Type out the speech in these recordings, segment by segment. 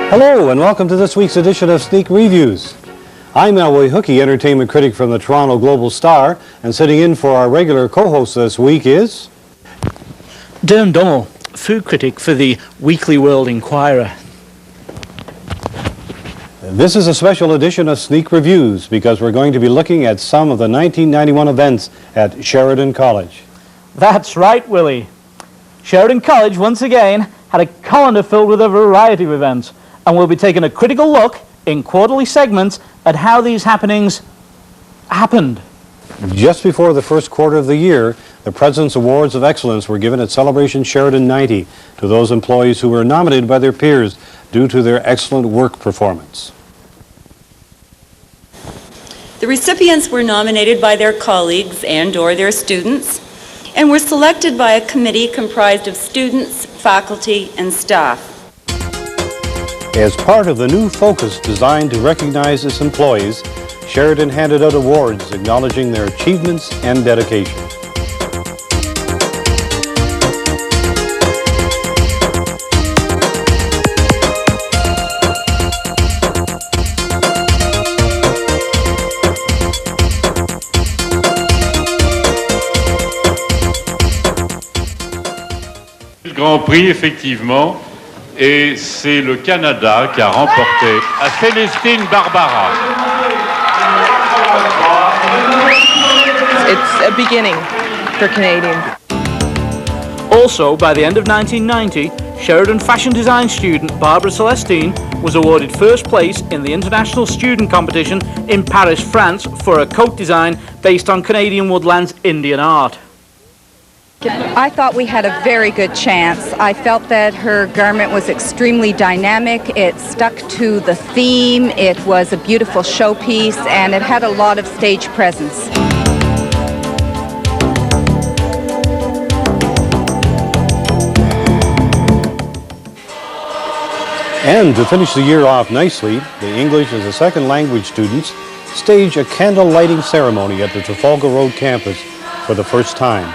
Hello and welcome to this week's edition of Sneak Reviews. I'm Elway Hookey, entertainment critic from the Toronto Global Star, and sitting in for our regular co-host this week is... Derm Donnell, food critic for the Weekly World Inquirer. This is a special edition of Sneak Reviews because we're going to be looking at some of the 1991 events at Sheridan College. That's right, Willie. Sheridan College, once again, had a calendar filled with a variety of events, and we'll be taking a critical look in quarterly segments at how these happenings happened. Just before the first quarter of the year, the President's Awards of Excellence were given at Celebration Sheridan 90 to those employees who were nominated by their peers due to their excellent work performance. The recipients were nominated by their colleagues and/or their students and were selected by a committee comprised of students, faculty, and staff. As part of the new focus designed to recognize its employees, Sheridan handed out awards acknowledging their achievements and dedication. Le Grand Prix, effectivement, et c'est le Canada qui a remporté à Célestine Barbara. It's a beginning for Canadians. Also, by the end of 1990, Sheridan fashion design student Barbara Celestine was awarded first place in the International Student Competition in Paris, France, for a coat design based on Canadian Woodland's Indian art. I thought we had a very good chance. I felt that her garment was extremely dynamic. It stuck to the theme. It was a beautiful showpiece, and it had a lot of stage presence. And to finish the year off nicely, the English as a second language students stage a candle lighting ceremony at the Trafalgar Road campus for the first time.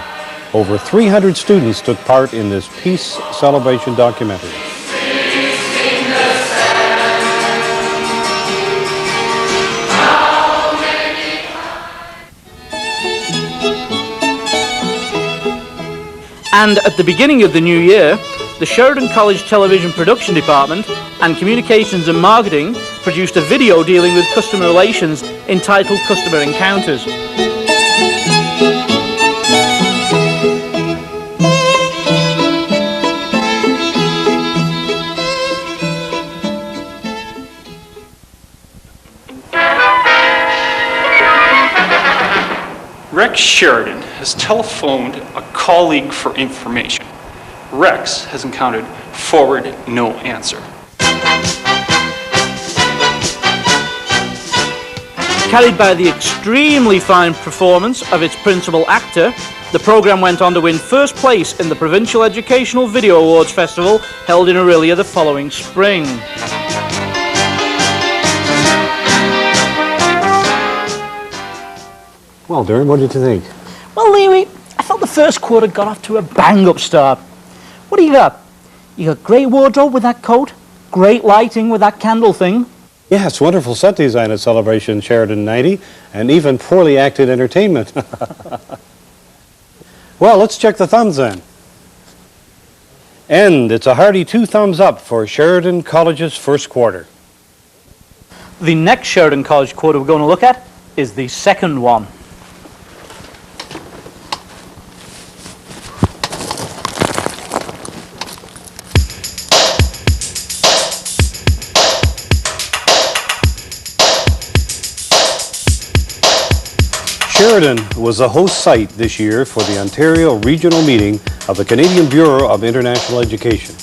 Over 300 students took part in this peace celebration documentary. And at the beginning of the new year, the Sheridan College Television Production Department and Communications and Marketing produced a video dealing with customer relations entitled Customer Encounters. Rex Sheridan has telephoned a colleague for information. Rex has encountered forward no answer. Carried by the extremely fine performance of its principal actor, the program went on to win first place in the Provincial Educational Video Awards Festival held in Orillia the following spring. Well, Darren, what did you think? Well, Lee, I felt the first quarter got off to a bang-up start. What do you got? You got great wardrobe with that coat, great lighting with that candle thing. Yeah, it's wonderful set design at Celebration Sheridan 90, and even poorly acted entertainment. Well, let's check the thumbs then. And it's a hearty 2 thumbs up for Sheridan College's first quarter. The next Sheridan College quarter we're going to look at is the second one. Sheridan was the host site this year for the Ontario Regional Meeting of the Canadian Bureau of International Education.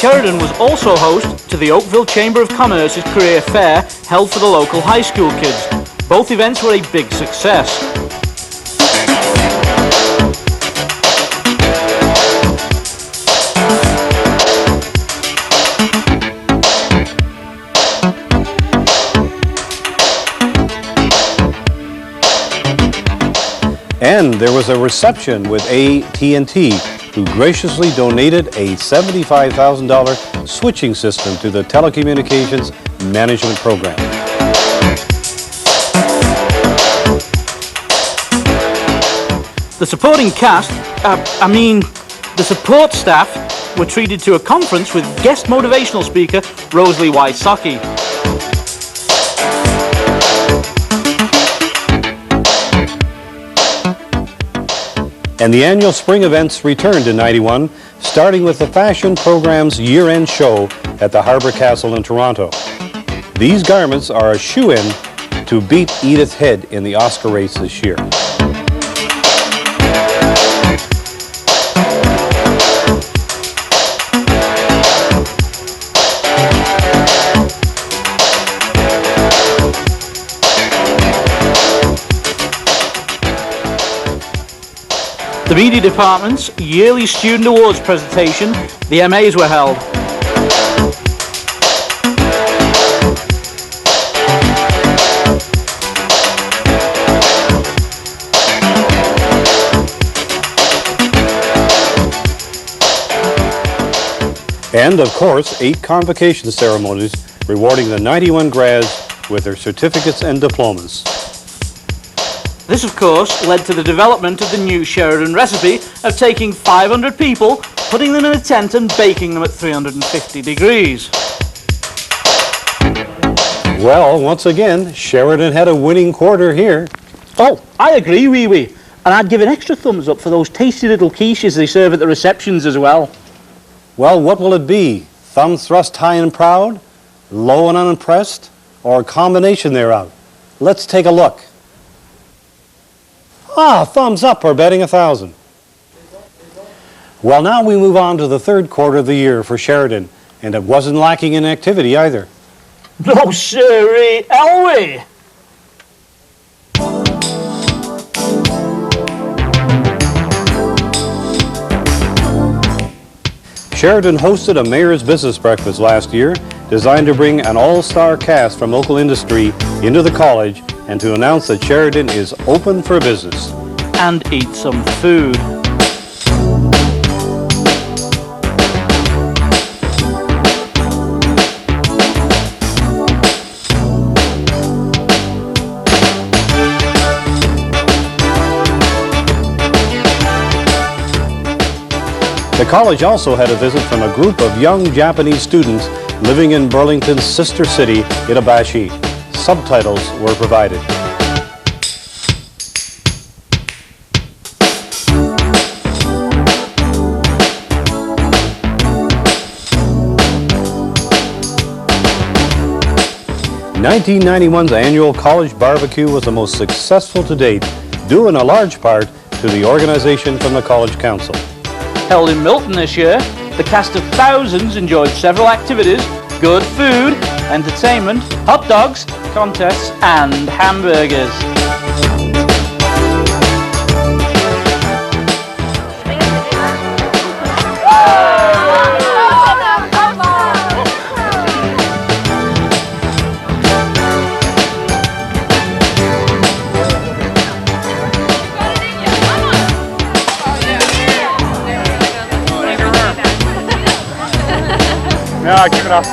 Sheridan was also host to the Oakville Chamber of Commerce's career fair held for the local high school kids. Both events were a big success. And there was a reception with AT&T, who graciously donated a $75,000 switching system to the telecommunications management program. The supporting cast, the support staff, were treated to a conference with guest motivational speaker Rosalie Wysocki. And the annual spring events returned in '91, starting with the fashion program's year-end show at the Harbour Castle in Toronto. These garments are a shoe-in to beat Edith Head in the Oscar race this year. The media department's yearly student awards presentation, the MAs, were held. And, of course, 8 convocation ceremonies rewarding the 91 grads with their certificates and diplomas. This, of course, led to the development of the new Sheridan recipe of taking 500 people, putting them in a tent and baking them at 350 degrees. Well, once again, Sheridan had a winning quarter here. Oh, I agree, wee-wee. And I'd give an extra thumbs up for those tasty little quiches they serve at the receptions as well. Well, what will it be? Thumb thrust high and proud? Low and unimpressed? Or a combination thereof? Let's take a look. Thumbs up, or betting 1,000. Well, now we move on to the third quarter of the year for Sheridan, and it wasn't lacking in activity either. No, sirree, Elway! Sheridan hosted a mayor's business breakfast last year, designed to bring an all-star cast from local industry into the college and to announce that Sheridan is open for business. And eat some food. The college also had a visit from a group of young Japanese students living in Burlington's sister city, Itabashi. Subtitles were provided. '91's annual college barbecue was the most successful to date, due in a large part to the organization from the College Council. Held in Milton this year, the cast of thousands enjoyed several activities, good food, entertainment, hot dogs, contests, and hamburgers. Yeah, give it up.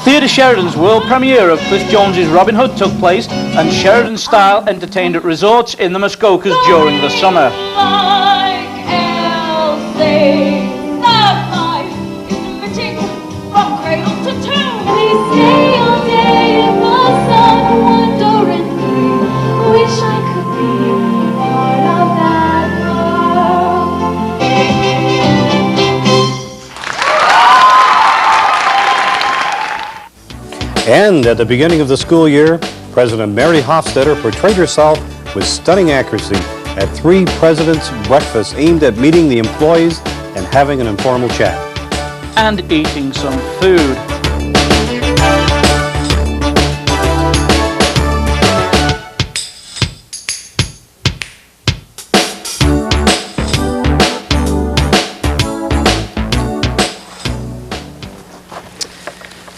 Theatre Sheridan's world premiere of Cliff Jones's Robin Hood took place, and Sheridan Style entertained at resorts in the Muskokas during the summer. And at the beginning of the school year, President Mary Hofstetter portrayed herself with stunning accuracy at 3 presidents' breakfasts aimed at meeting the employees and having an informal chat. And eating some food.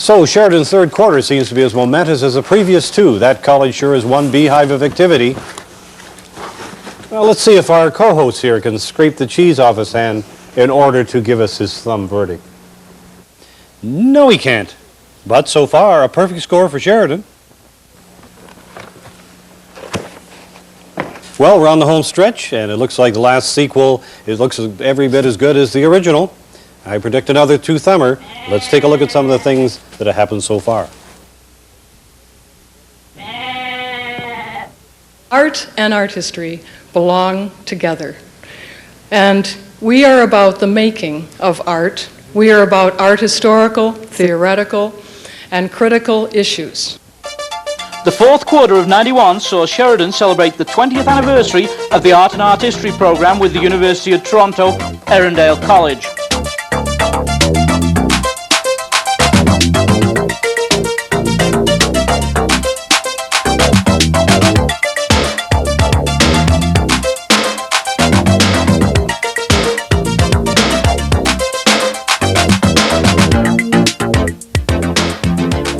So Sheridan's third quarter seems to be as momentous as the previous two. That college sure is one beehive of activity. Well, let's see if our co-host here can scrape the cheese off his hand in order to give us his thumb verdict. No, he can't. But so far, a perfect score for Sheridan. Well, we're on the home stretch, and it looks like the last sequel, it looks every bit as good as the original. I predict another two-thumber. Let's take a look at some of the things that have happened so far. Art and art history belong together. And we are about the making of art. We are about art historical, theoretical, and critical issues. The fourth quarter of '91 saw Sheridan celebrate the 20th anniversary of the Art and Art History program with the University of Toronto, Erindale College.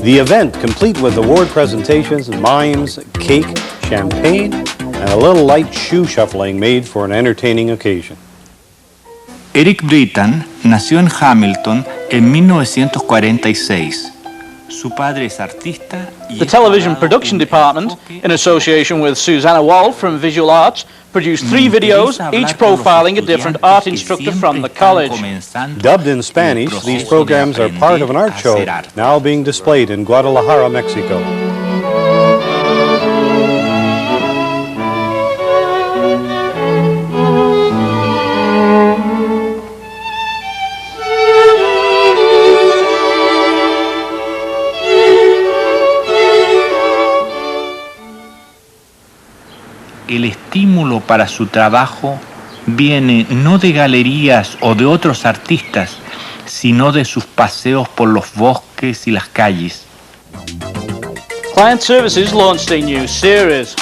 The event, complete with award presentations, mimes, cake, champagne, and a little light shoe shuffling made for an entertaining occasion. Eric Britton nació en Hamilton en 1946. Su padre es artista y The television production department, in association with Susanna Wall from Visual Arts, produced 3 videos, each profiling a different art instructor from the college. Dubbed in Spanish, these programs are part of an art show now being displayed in Guadalajara, Mexico. El estímulo para su trabajo viene no de galerías o de otros artistas, sino de sus paseos por los bosques y las calles. Client Services launched a new series.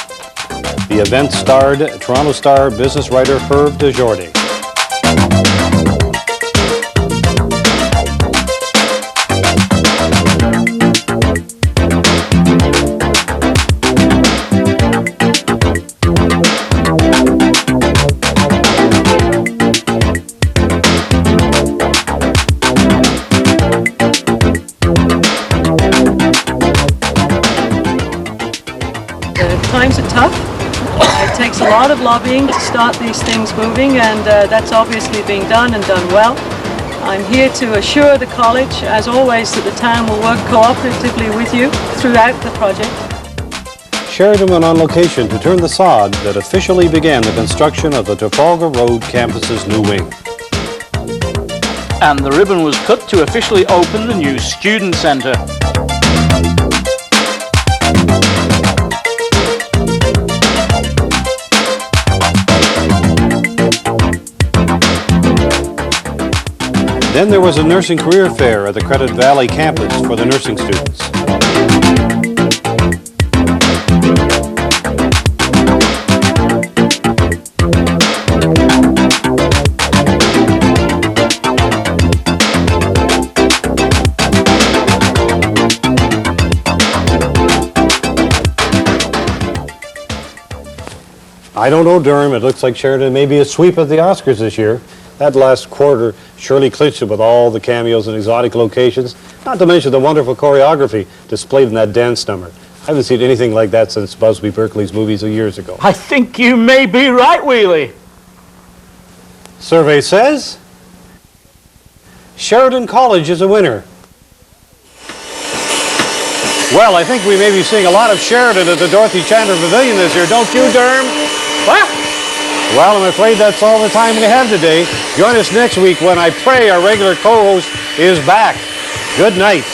The event starred Toronto Star business writer Herb DeJordy. Times are tough. It takes a lot of lobbying to start these things moving, and that's obviously being done and done well. I'm here to assure the college, as always, that the town will work cooperatively with you throughout the project. Sheridan went on location to turn the sod that officially began the construction of the Trafalgar Road campus's new wing. And the ribbon was cut to officially open the new student centre. Then there was a nursing career fair at the Credit Valley campus for the nursing students. I don't know, Durham. It looks like Sheridan may be a sweep at the Oscars this year. That last quarter surely clinched it with all the cameos and exotic locations, not to mention the wonderful choreography displayed in that dance number. I haven't seen anything like that since Busby Berkeley's movies of years ago. I think you may be right, Wheelie. Survey says Sheridan College is a winner. Well, I think we may be seeing a lot of Sheridan at the Dorothy Chandler Pavilion this year, don't you, Durham? What? Well, I'm afraid that's all the time we have today. Join us next week when I pray our regular co-host is back. Good night.